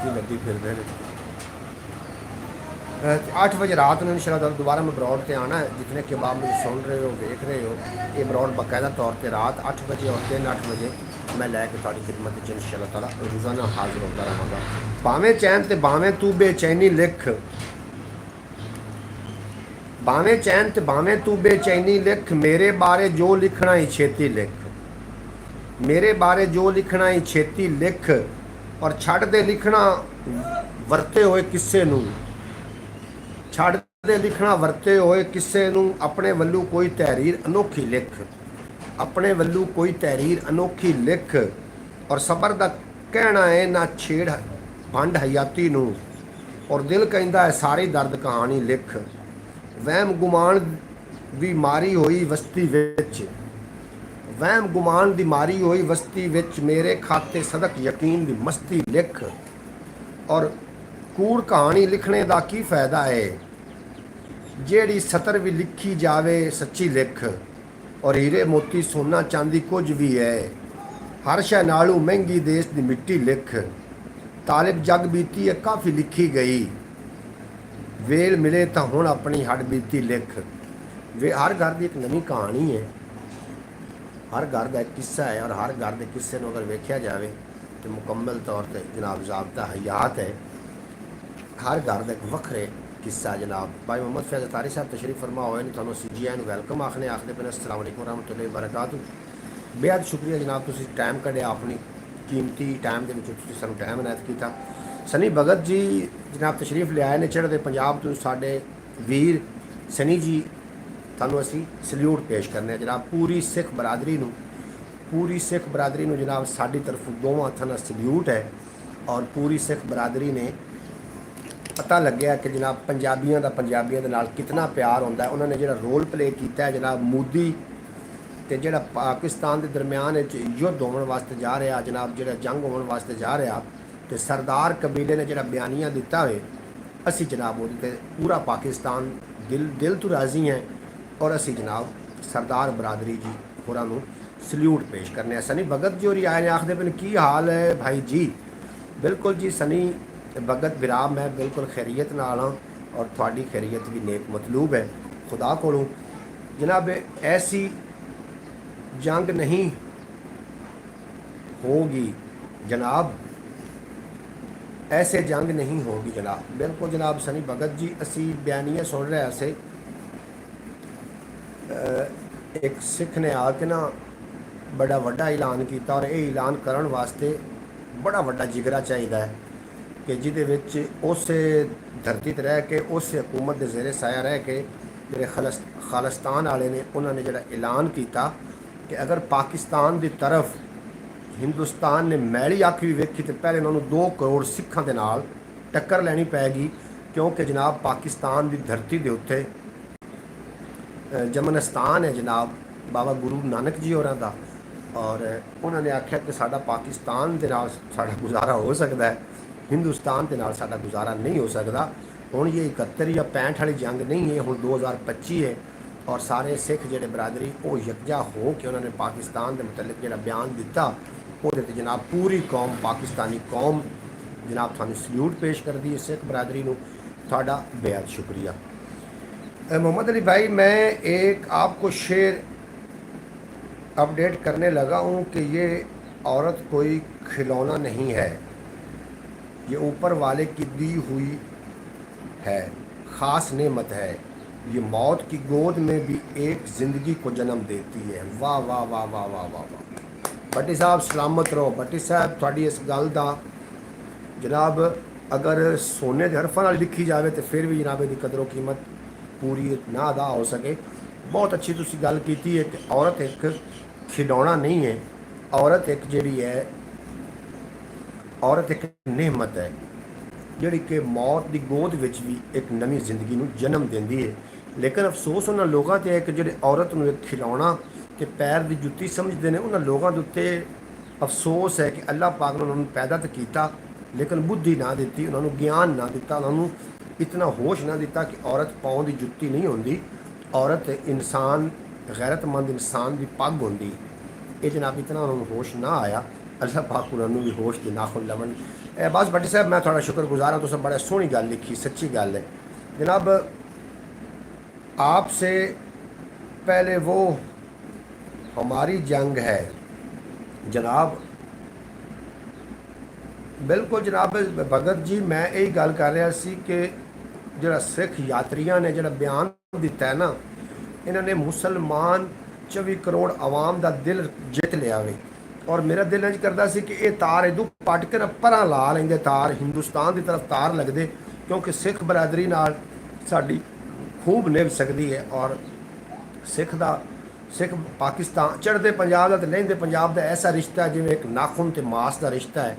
लगी फिरते हैं 8 बजे रात में इंशाअल्लाह दोबारा मैं ब्रॉड पर आना है। जितने के बाद मुझे सुन रहे हो देख रहे हो, ये ब्रॉड बाकायदा तौर पर रात 8 बजे और दिन 8 बजे मैं लैके थोड़ी खिदमत इंशाअल्लाह ताला रोज़ाना हाजिर होता रहागा। भावें चैन ते भावें तू बेचैनी लिख, भावें चैन ते भावें तू बेचैनी लिख, मेरे बारे जो लिखना ही छेती लिख, मेरे बारे जो लिखना ही छेती लिख, और छड़ दे लिखना वरते हुए किस्से नूं, छड़ दे लिखना वरते हुए किस्से नूं, अपने वल्लू कोई तहरीर अनोखी लिख, अपने वल्लू कोई तहरीर अनोखी लिख, और सबर दा कहना है ना छेड़ भंड हयाती नूं, और दिल कहंदा है सारी दर्द कहानी लिख, वहम गुमान दी मारी होई वस्ती विच, वहम गुमान दी मारी होई वस्ती विच, मेरे खाते सदक यकीन दी मस्ती लिख, और कूड़ कहानी लिखने दा की फायदा है, जेड़ी सतर भी लिखी जावे सच्ची लिख, और हीरे मोती सोना चांदी कुछ भी है, हर शै नालों महंगी देश दी मिट्टी लिख, तालिब जग बीती है काफ़ी लिखी गई, वेल मिले तो हुण अपनी हड बीती लिख। वे हर घर की एक नवी कहानी है, हर घर का एक किस्सा है, और हर घर के किस्से को अगर वेख्या जाए तो मुकम्मल तौर पर जनाब ज़ाब्ता हयात है, हर घर का एक वखरे किस्सा जनाब। भाई मोहम्मद फैज़ अतारी साहब तशरीफ फरमा हुए ने, तुहानू CGI वेलकम आखने पे अस्सलाम वालेकुम रहमतुल्लाहि व बरकातहू। बेहद शुक्रिया जनाब, तुसीं टाइम कढ़िया अपनी कीमती टाइम के विच सानू टाइम इनायत किया। सनी भगत जी जनाब तशरीफ ले आए ने चढ़ते पंजाब तो साडे वीर सनी जी, तुहानू असीं सल्यूट पेश करने जनाब। पूरी सिख बरादरी नू, पूरी सिख बरादरी नू जनाब साडी तरफ दोवां हत्थां नाल सल्यूट है, और पूरी सिख बरादरी ने पता लग्या कि जनाब पंजाबियों का पंजाबियों के नाल कितना प्यार होंदा है। उन्होंने जो रोल प्ले किया है जनाब मोदी ते जिहड़ा पाकिस्तान के दरम्यान युद्ध होने वास्ते जा रहा जनाब, जिहड़ा जंग होने वास्ते जा रहा, तो सरदार कबीले ने जिहड़ा बयानिया दिता है, असी जनाब वो पूरा पाकिस्तान दिल तो राज़ी हैं, और असी जनाब सरदार बरादरी जी होरां नूं सल्यूट पेश करने। सनी भगत जी होरी आए ने आखदे पे की हाल है भाई जी? बिल्कुल जी सनी भगत विराम मैं बिल्कुल खैरियत नाल हाँ, और थोड़ी खैरियत भी नेक मतलूब है खुदा कोलों जनाब। ऐसी जंग नहीं होगी जनाब, ऐसे जंग नहीं होगी जनाब। बिल्कुल जनाब सनी भगत जी, असी बयानिया सुन रहे से एक सिख ने आके ना बड़ा वड्डा ऐलान किया, और ये ऐलान करने वास्ते बड़ा वड्डा जिगरा चाहिए है कि जिहदे विच उस धरती ते रह के उस हुकूमत के ज़ेरे साया रह के जिहड़े खालिस्तान वाले ने उन्होंने जिहड़ा ऐलान किया कि अगर पाकिस्तान की तरफ हिंदुस्तान ने मैली अख भी वेखी तो पहले उन्होंने 2 करोड़ सिखां दे नाल टक्कर लैनी पैगी, क्योंकि जनाब पाकिस्तान की धरती के उत्ते जमनस्तान है जनाब बाबा गुरु नानक जी होरां दा, और उन्होंने आख्या कि साडा पाकिस्तान के नाल साडा गुजारा हो सकता है, हिंदुस्तान के नाल साडा गुजारा नहीं हो सकता। हुण ये 71 या 65 वाली जंग नहीं है, हुण 2025 है, और सारे सिख जिहड़े बरादरी वो यकजा हो के उन्होंने पाकिस्तान के मुतलक जिहड़ा बयान दिता ਉਹਦੇ ਤੇ जनाब पूरी कौम पाकिस्तानी कौम जनाब थानू सल्यूट पेश कर दी है सिख बरादरी नू थोड़ा बेहद शुक्रिया। मोहम्मद अली भाई मैं एक आपको शेर अपडेट करने लगा हूँ कि ये औरत कोई खिलौना नहीं है, ये ऊपर वाले की दी हुई है ख़ास नेमत है, ये मौत की गोद में भी एक ज़िंदगी को जन्म देती है। वाह वाह वाह वाह वाह वाह वाह। भट्टी साहब सलामत रहो। भट्टी साहब थोड़ी इस गल का जनाब अगर सोने के हरफां नाल लिखी जाए तो फिर भी जनाब की कदरों कीमत पूरी ना अदा हो सके। बहुत अच्छी तुसी गल की है कि औरत एक खिलौना नहीं है, औरत एक जिहड़ी है औरत एक नेमत है जिहड़ी कि मौत की गोद विच भी एक नवी जिंदगी नूं जन्म देंदी है। लेकिन अफसोस उन्होंने लोगों ते है कि जिहड़े औरत नूं एक खिलौना ते पैर की जुत्ती समझते हैं उन्होंने लोगों के उत्ते अफसोस है कि अल्लाह पाक ने उन्होंने पैदा तो किया लेकिन बुद्धि ना दी, उन्होंने ज्ञान ना दिता, उन्होंने इतना होश ना दिता कि औरत पाँव की जुत्ती नहीं होंदी, औरत इंसान गैरतमंद इंसान की पग होंदी। ये जनाब इतना उन्होंने होश ना आया, अल्लाह पाक उन्होंने भी होश की नाखुन लवन। बस भट्टी साहब मैं थोड़ा शुक्रगुजार हाँ, तुसें बड़ा सोहनी गल लिखी, सच्ची गल है जनाब। आपसे पहले वो हमारी जंग है जनाब। बिल्कुल जनाब भगत जी, मैं यही गल कर रहा सी कि जिहड़ा सिख यात्रियों ने जिहड़ा बयान दिता है ना, इन्होंने मुसलमान 24 करोड़ आवाम का दिल जित लिया वे। और मेरा दिल इंज करता सी कि ये तार इदू पट के परां ला लेंगे, तार हिंदुस्तान की तरफ तार लगते, क्योंकि सिख बरादरी नाल साडी खूब निभ सकती है। और सिख पाकिस्तान चढ़ते पंजाब का तो लਹਿੰਦੇ पंजाब का ऐसा रिश्ता है जिवें एक नाखून ते मास का रिश्ता है,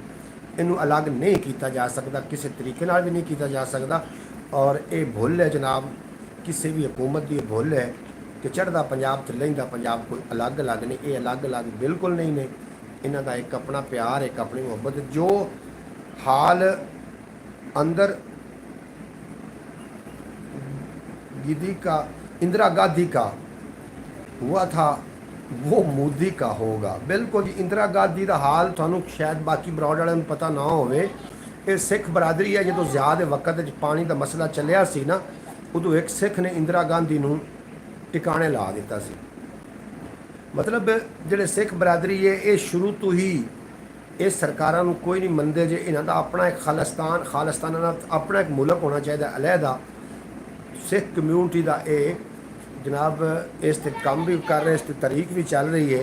इनू अलग नहीं किया जा सकता, किसी तरीके नाल भी नहीं किया जा सकता। और ये भुल है जनाब, किसी भी हुकूमत की भुल है कि चढ़ता पंजाब तो लਹਿੰਦਾ पंजाब कोई अलग अलग नहीं, ये अलग अलग बिल्कुल नहीं ने। इन्हां दा एक अपना प्यार, एक अपनी मुहब्बत। जो हाल अंदर गिदी का इंदिरा गांधी का हुआ था वो मोदी का होगा। बिल्कुल जी, इंदिरा गांधी का हाल थानू शायद बाकी ब्रॉड वालों पता ना होवे। ये सिख बरादरी है, जो ज़्यादा वक्त पानी का मसला चलिया सी ना, उदों एक सिख ने इंदिरा गांधी नूं टिकाणे ला दिता सी। मतलब जिहड़े सिख बरादरी है ये शुरू तो ही इस सरकारां नूं कोई नहीं मनदे जे इन्हां दा अपना एक खालिस्तान दा अपना एक मुल्क होना चाहिए अलहदा। सिख कम्यूनिटी का ये जनाब इस ते काम भी कर रहे, इस ते तरीक भी चल रही है।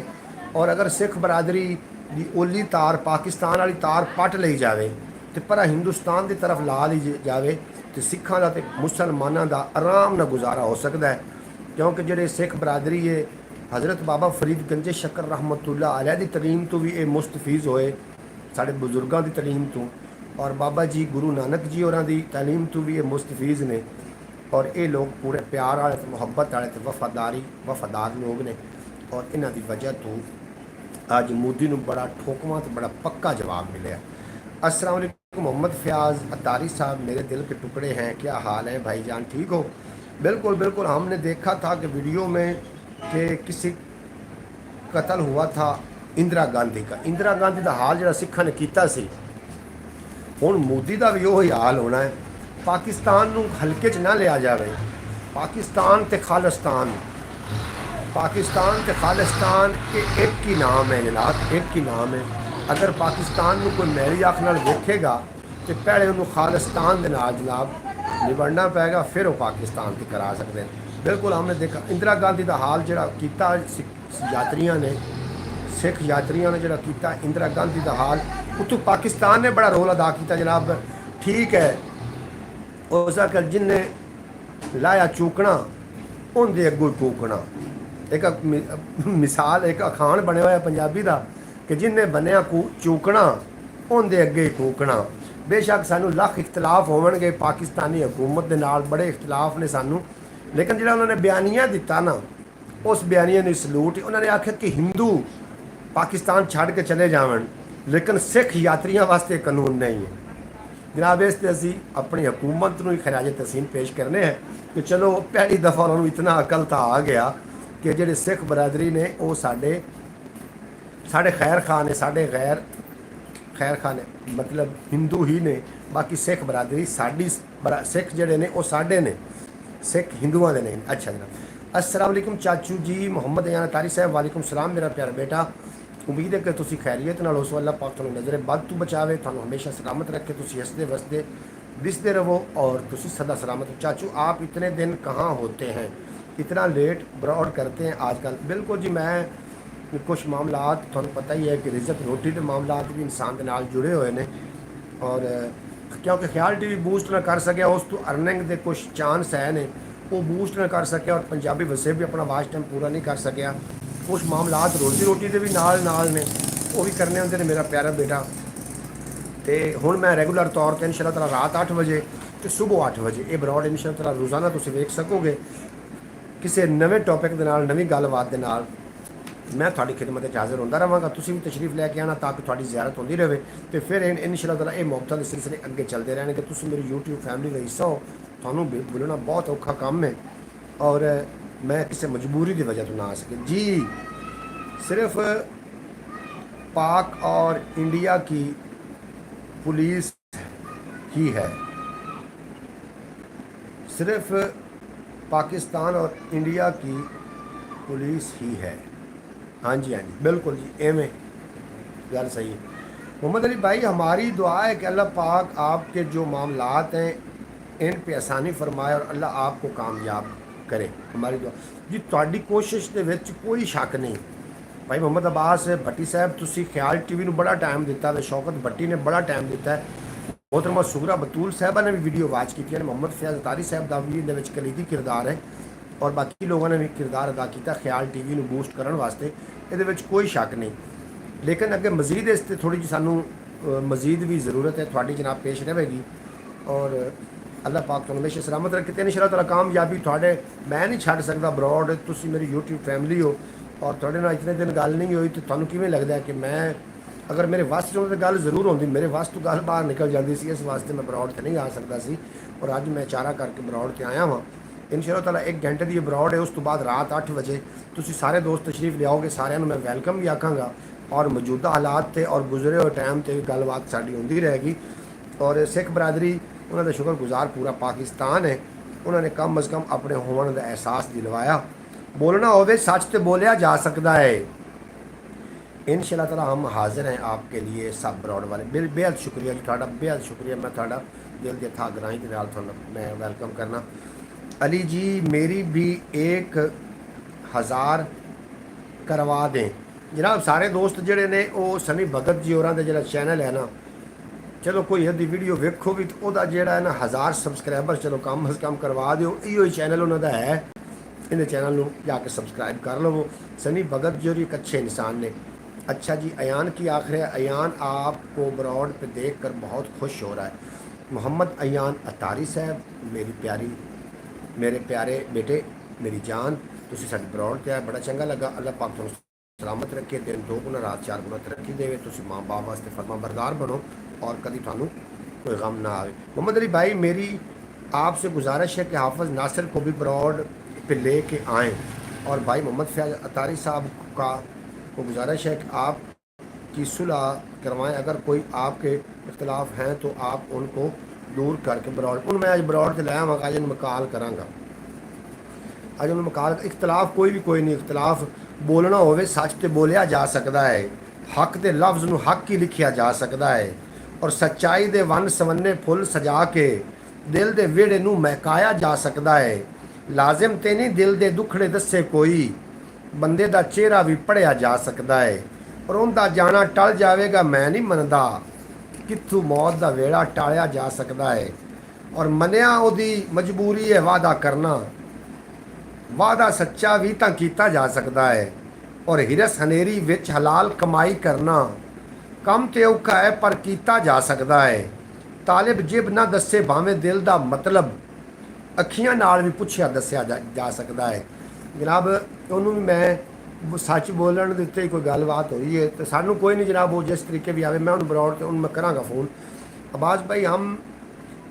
और अगर सिख बरादरी की ओली तार पाकिस्तान वाली तार पट ली जाए तो पर हिंदुस्तान की तरफ ला ली जाए तो सिखां दा ते मुसलमानां दा आराम नाल गुजारा हो सकता है। क्योंकि जिहड़े सिख बरादरी है हज़रत बाबा फरीद गंजे शक्कर रहमतुल्लाह अलैह की तलीम तो भी ये मुस्तफीज़ होए, साढ़े बुजुर्गों की तलीम तो, और बाबा जी गुरु नानक जी होरां दी तलीम तो भी ये मुस्तफीज़ ने। और ये लोग पूरे प्यार वाले तो मुहब्बत वाले तो वफादार लोग ने। और इन्हां दी वजह तो अज मोदी नूं बड़ा ठोकवां तो बड़ा पक्का जवाब मिले। अस्सलाम वालेकुम मोहम्मद फ़याज़ अतारी साहब, मेरे दिल के टुकड़े हैं, क्या हाल है भाईजान, ठीक हो? बिल्कुल बिल्कुल, हमने देखा था कि वीडियो में कि किसी कत्ल हुआ था इंदिरा गांधी का। इंदिरा गांधी का हाल जो सिखा ने किया सी, हुण मोदी का भी वही हाल होना है। पाकिस्तान नूं हल्के च ना लिया जाए। पाकिस्तान ते खालिस्तान के एक ही नाम है जनाब, एक ही नाम है। अगर पाकिस्तान नूं कोई मैरी अख नाल देखेगा तो पहले उन्होंने खालिस्तान के नाल जनाब निबड़ना पेगा, फिर वो पाकिस्तान की करा सकते हैं। बिल्कुल हमने देखा इंदिरा गांधी का हाल जो किया यात्रियों ने, सिख यात्रियों ने जो किया इंदिरा गांधी का हाल, उतों पाकिस्तान ने बड़ा रोल अदा किया जनाब। ठीक है, उसका कर जिन्हें लाया चूकना उनके अगों कूकना। एक मिसाल एक अखान बने हुआ पंजाबी का कि जिन्हें बनया चूकना उनके अगे कूकना। बेशक सानू लख इख्तलाफ होवणगे पाकिस्तानी हुकूमत के नाल, बड़े इख्तलाफ ने सानू, लेकिन जो उन्होंने बयानिया दिता ना, उस बयानिया ने सलूट। उन्होंने आख्या कि हिंदू पाकिस्तान छड़ के चले जावन, लेकिन सिख यात्रियों वास्ते कानून नहीं है। जनाब इस ते असी अपनी हुकूमत नूं ही खराज तहसीन पेश करने हैं कि चलो पहली दफ़ा उन्होंने इतना अकल तो आ गया कि ਜਿਹੜੇ सिख बरादरी ने वो साढ़े खैर खां ने साढ़े गैर खैर खां ने मतलब हिंदू ही ने बाकी सिख बरादरी साड़ी सिख ਜਿਹੜੇ ने वो साढ़े ने सिख हिंदुओं के नहीं। अच्छा जनाब अस्सलाम वालेकुम चाचू जी मोहम्मद अयान अतारी साहब वालेकुम सलाम मेरा प्यारा बेटा उम्मीद है कि तुसी खैरियत नाल उस अल्लाह पाक तुहानू नज़र बद तो बचावे तुहानू हमेशा सलामत रखे तुसी हंसते वसते दिसते रहो और तुसी सदा सलामत हो। चाचू आप इतने दिन कहाँ होते हैं इतना लेट ब्रॉड करते हैं आजकल। बिल्कुल जी मैं कुछ मामलात तुहानू पता ही है कि रिजक रोटी के मामलात भी इंसान के नाल जुड़े हुए हैं और क्योंकि ख्याल टीवी बूस्ट ना कर सके उस तो अर्निंग के कुछ चांस है ने वो बूस्ट ना कर सके और पंजाबी वैसे भी अपना वाच टाइम पूरा नहीं कर सकिया। कुछ मामलात रोटी के भी नाल ने वो भी करने होंगे ने मेरा प्यारा बेटा। तो हुण मैं रेगूलर तौर पर इंशाअल्लाह ताला रात 8 बजे तो सुबह 8 बजे ये ब्रॉड इंशाअल्लाह ताला रोज़ाना तुसीं वेख सकोगे किसी नवे टॉपिक के नाल नवीं गलबात के नाल मैं थोड़ी खिदमत हाजिर होता रहांगा। तुसीं भी तशरीफ लैके आना ताकि थोड़ी ज़ियारत होती रहे तो फिर इंशाअल्लाह ताला ये मुहब्बतां दे सिलसिले अगे चलते रहने तुसीं मेरी यूट्यूब फैमिली का हिस्सा हो। थानू बोलना बहुत औखा काम है और मैं किसी मजबूरी की वजह तो ना आ सके जी। सिर्फ पाक और इंडिया की पुलिस ही है, सिर्फ पाकिस्तान और इंडिया की पुलिस ही है। हाँ जी बिल्कुल जी एवें गल सही है। मोहम्मद अली भाई हमारी दुआ है कि अल्लाह पाक आपके जो मामलात हैं इन पे आसानी फरमाए और अल्लाह आपको कामयाब करे। हमारी दुआ जी तुहाडी कोशिश के विच कोई शक नहीं। भाई मोहम्मद अब्बास भट्टी साहब तुसी ख्याल टीवी बड़ा टाइम दिता है, शौकत भट्टी ने बड़ा टाइम दिता है, मोहतरमा सुगरा बतूल साहबा ने भी वीडियो वाच की, मोहम्मद फैज़ अतारी साहब का भी इहदे विच कलीदी किरदार है और बाकी लोगों ने भी किरदार अदा किया ख्याल टीवी बूस्ट करने वास्ते, ये कोई शक नहीं। लेकिन अगे मजीद इस थोड़ी जी सानू मजीद भी ज़रूरत है, थोड़ी जनाब पेश रहेगी और अल्लाह पाक तुहानू हमेशा सलामत रखे। तो इंशाअल्लाह ताला कामयाबी थोड़े मैं नहीं छड्ड सकदा ब्रॉड, तुसी मेरी यूट्यूब फैमिली हो और थोड़े नाल इतने दिन गल नहीं हुई तो तुहानू किवें लगदा है कि मैं अगर मेरे वस च तो गल जरूर होंदी, मेरे वस तो गल बाहर निकल जाती सी, इस वास्ते मैं ब्रॉड तो नहीं आ सकता सी और अज मैं चारा करके ब्रॉड से आया हाँ। इंशाअल्लाह ताला 1 घंटे की ब्रॉड है, उस तो बाद रात 8 बजे तुसी सारे दोस्त तशरीफ लियाओगे, सारिਆਂ ਨੂੰ मैं वैलकम भी आखांगा और मौजूदा हालात से और गुजरे हुए टाइम से गलबात साड़ी होंदी रहेगी। और सिख बरादरी उन्होंने शुक्रगुजार पूरा पाकिस्तान है, उन्होंने कम अज़ कम अपने होने का एहसास दिलवाया। बोलना होवे सच तो बोलिया जा सकता है। इंशाअल्लाह ताला हम हाजिर हैं आपके लिए सब ब्रॉड वाले। बेहद शुक्रिया जी थोड़ा, बेहद शुक्रिया। मैं थोड़ा दिल के था गराही के नाल मैं वेलकम करना। अली जी मेरी भी 1000 करवा दें जनाब। सारे दोस्त जोड़े ने वो सनी भगत जी होरां दा जिहड़ा चैनल है ना, चलो कोई अद्धी वीडियो वेखो भी तो वह जोड़ा है ना 1000 सबसक्राइबर चलो कम अज़ कम करवा दो। इो चैनल उन्होंने है, इन चैनल में जाके सबसक्राइब कर लो। सनी भगत जी एक अच्छे इंसान ने। अच्छा जी अयान की आखिर है, अयान आपको ब्रॉड पे देख कर बहुत खुश हो रहा है। मोहम्मद अयान अतारी साहब मेरी प्यारी मेरे प्यारे बेटे मेरी जान तुसी साडी ब्रॉड पे आए बड़ा चंगा लगा। अल्लाह पाक तुहानू सलामत रखे, दिन 2 गुना रात 4 गुना तरक्की देवे, तुसी माँ बाप वास्ते फरमा बरदार बनो और कभी थानू कोई गम ना आए। मोहम्मद अली भाई मेरी आपसे गुजारिश है कि हाफिज़ नासिर को भी ब्रॉड पे ले के आएँ और भाई मोहम्मद फैज़ अतारी साहब का को गुजारिश है कि आप की सुलह करवाएं। अगर कोई आपके इख्तलाफ हैं तो आप उनको दूर करके ब्रॉड मैं अज ब्रॉड से लाया वहाँ अज मैं कॉल कराँगा, अज मैं कॉल। इख्तलाफ कोई नहीं, इख्तलाफ बोलना होवे सच तो बोलिया जा सकता है, हक के लफ्ज़ नूं हक ही लिखिया जा सकता है और सच्चाई दे वन सवन्ने फुल सजा के दिल दे वेड़े नूं महकाया जा सकता है। लाजिम ते नहीं दिल दे दुखड़े दसे कोई, बंदे दा चेहरा भी पढ़िया जा सकता है और उनका जाना टल जाएगा मैं नहीं मनदा, कित्थों मौत का वेड़ा टालिया जा सकता है और मनिया उहदी मजबूरी है वादा करना, वादा सच्चा भी तो किया जा सकता है और हिरस हनेरी विच हलाल कमाई करना कम तो औखा है पर किया जा सकता है। तालिब जिब ना दसे भावें दिल का मतलब, अखियां नाल भी पुछया दसिया जा सकता है। जनाब उन्होंने भी मैं सच बोलने के उत्ते कोई गलबात हो रही है तो सानू कोई नहीं जनाब, वो जिस तरीके भी आए मैं उन्होंने ब्रॉड मैं कराँगा फ़ोन अब्बास भाई, हम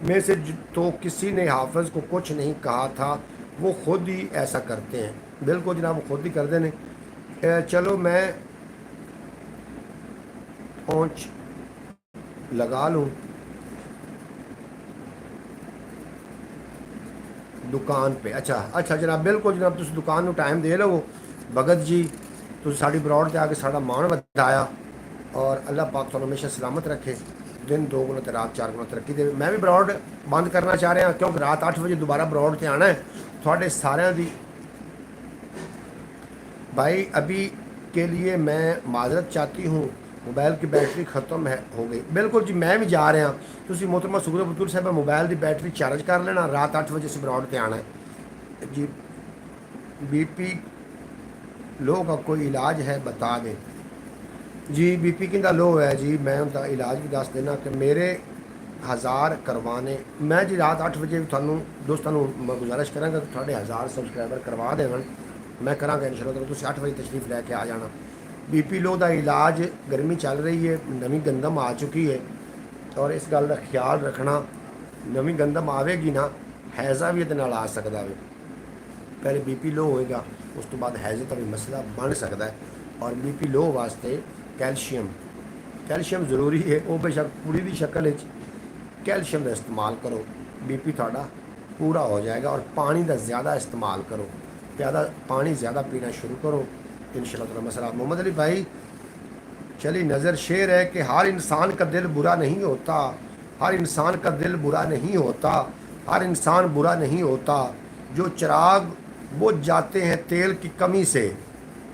में से तो किसी ने हाफिज़ को कुछ नहीं कहा था, वो खुद ही ऐसा करते हैं। बिल्कुल जनाब, वो खुद ही करते हैं। चलो मैं पहुँच लगा लूँ दुकान पे। अच्छा अच्छा जनाब, बिल्कुल जनाब, तुम दुकान में टाइम दे लो। भगत जी, तुम साड़ी ब्रॉड से आके साड़ा मान बताया, और अल्लाह पाक तुम हमेशा सलामत रखे, दिन दो गुना तो रात चार गुना तरक्की दे। मैं भी ब्रॉड बंद करना चाह रहा, क्योंकि रात 8 बजे दोबारा ब्रॉड से आना है थोड़े सारे दी। भाई अभी के लिए मैं माजरत चाहती हूँ, मोबाइल की बैटरी ख़त्म है हो गई। बिल्कुल जी, मैं भी जा रहा। तुम मोहतरमा सुगरा बतूर साहब मोबाइल की बैटरी चार्ज कर लेना, रात 8 बजे से ब्रॉड से आना है जी। बीपी लो का कोई इलाज है बता दें जी। बीपी किंदा लो है जी, मैं उनका इलाज भी दस देना कि मेरे 1000 करवाने। मैं जी रात 8 बजे थानू दोस्तों मैं गुजारिश कराँगा कि थोड़े 1000 सबसक्राइबर करवा देवन। मैं कराँगा इंशाल्लाह, तुम 8 बजे तशरीफ लैके आ जाना। बीपी लो का इलाज, गर्मी चल रही है, नवी गंदम आ चुकी है, और इस गल का ख्याल रखना, नवी गंदम आवेगी ना, हैज़ा भी ये आ सकता है। पहले बीपी लो होएगा, उस तो बाद हैज़े का भी मसला बन सकता है। और बीपी लो वास्ते कैल्शियम कैल्शियम ज़रूरी है। वो बेशक पूरी की शक्ल कैल्शियम का इस्तेमाल करो, बीपी थोड़ा पूरा हो जाएगा। और पानी का ज़्यादा इस्तेमाल करो, ज़्यादा पानी ज़्यादा पीना शुरू करो, इंशाल्लाह ताला मसला। मोहम्मद अली भाई, चली नज़र शेर है कि हर इंसान का दिल बुरा नहीं होता, हर इंसान का दिल बुरा नहीं होता, हर इंसान बुरा नहीं होता। जो चिराग बुझ जाते हैं तेल की कमी से,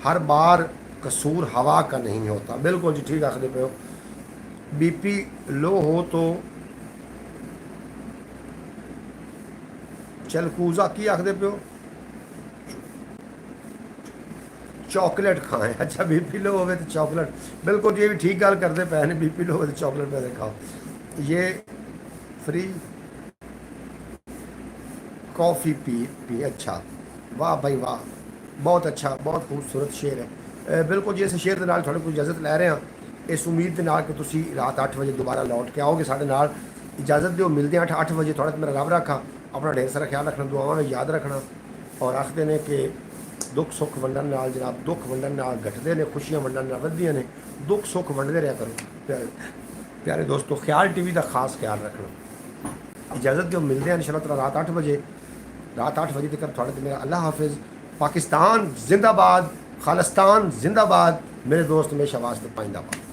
हर बार कसूर हवा का नहीं होता। बिल्कुल जी, ठीक आखिर पे हो। बीपी लो हो तो चलकूज़ा की आखिर पे हो, चॉकलेट खाएं। अच्छा, बीपी लो हो तो चॉकलेट, बिल्कुल ये भी ठीक गल करते पे ने, बीपी लो हो तो चॉकलेट पैसे खाओ। ये फ्री कॉफ़ी पी। अच्छा, वाह भाई वाह, बहुत अच्छा, बहुत खूबसूरत शेर है। बिल्कुल जी, इस शेर के नाल थोड़ी कोई इजाज़त लै रहे हैं, इस उम्मीद के नाल कि तुसी रात 8 बजे दोबारा लौट के आओगे साढ़े नाल। इजाज़त दो, मिलते हैं 8 बजे। थोड़ा मेरा रब रखा, अपना ढेर सारा ख्याल रखना, दुआवां में याद रखना। और आखते ने कि दुख सुख वंडन नाल जनाब, दुख वंडन नाल घटते ने, खुशियां वंडन नाल वधदियां ने। दुख सुख वंडते रहा करो प्यारे दोस्तों। ख्याल टीवी का खास ख्याल रखना। इजाज़त दो, मिलते हैं इंशाल्लाह ताला रात 8 बजे। रात 8 बजे तक थोड़े तो मेरा अल्लाह हाफिज़। पाकिस्तान जिंदाबाद, खालिस्तान जिंदाबाद, मेरे दोस्त हमेशा वास्ते पाइंदाबाद।